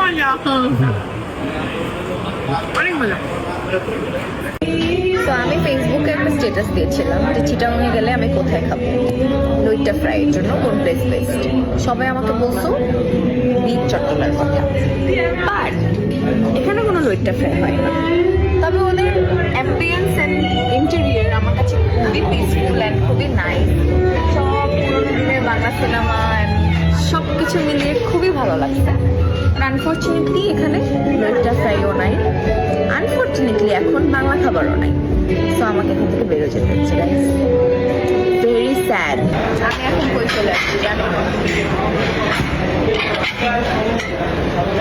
মজা, অনেক মজা। তো আমি ফেসবুকে একটা স্ট্যাটাস দিয়েছিলাম যে চিটাগাংয়ে গেলে আমি কোথায় খাবো লইট্টা ফ্রাইয়ের জন্য কোন প্লেস বেস্ট। সবাই আমাকে বলতো বিচ চট্টলার কথা, বাট এখানে কোনো লইট্টা ফ্রাই হয় না। তবে ওদের অ্যাম্বিয়েন্স অ্যান্ড ইন্টেরিয়র আমার কাছে খুবই পিসফুল অ্যান্ড খুবই নাইস। সব পুরোনো দিনের বাংলা সিনেমা অ্যান্ড সব কিছু মিলিয়ে খুবই ভালো লাগছে। আনফর্চুনেটলি এখানে লইট্টা ফ্রাইও নাই, আনফর্চুনেটলি এখন বাংলা খাবারও নাই। সো আমাকে এখান থেকে বেরো যেতে হচ্ছে, গাইস। Very sad. আমি এখন কই চলে আসছি জানো?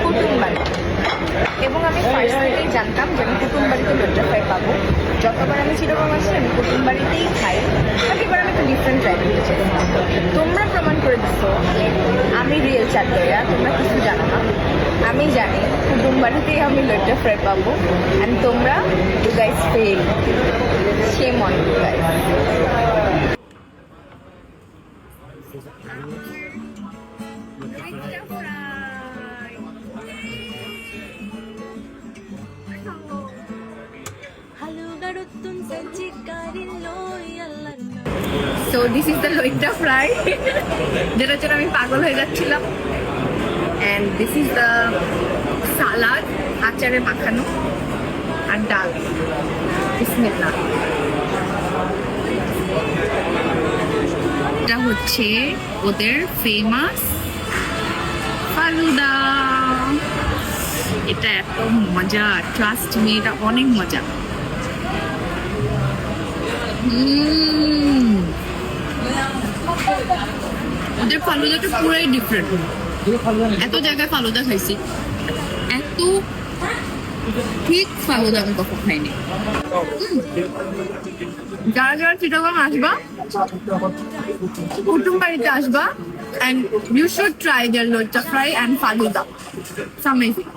কুটুমবাড়ি। এবং আমি ফার্স্ট থেকেই জানতাম যে আমি কুটুমবাড়িতে লইট্টা ফ্রাই পাবো। যতবার আমি চিটাগাং আসছি আমি কুটুমবাড়িতেই খাই, বাট এবার আমি একটু ডিফারেন্ট ট্রাই করতে চাই। তোমরা প্রমাণ করে দিচ্ছো যে আমি রিয়েল চাট্টয়া, তোমরা কিছু জানো না। আমি জানি কুটুমবাড়িতেই আমি লইট্টা ফ্রাই পাবো, অ্যান্ড তোমরা you guys fail. Shame on you guys. So this is the loita fry যেটার জন্য আমি পাগল হয়ে যাচ্ছিলাম, and this is the salad আচারে মাখানো আর ডাল। বিসমিল্লাহ। এটা হচ্ছে ওদের ফেমাস ফালুদা। এটা এত মজা, ট্রাস্ট মি, এটা অনেক মজা। ওদের ফালুদাটা পুরাই ডিফারেন্ট। এত জায়গায় ফালুদা খাইছি, এত ঠিক ফালুদা আমি কখনো খাইনি। যারা যারা চিটাগাং আসবা, কুটুমবাড়িতে আসবা, and you should try their loita fry and faluda. It's amazing.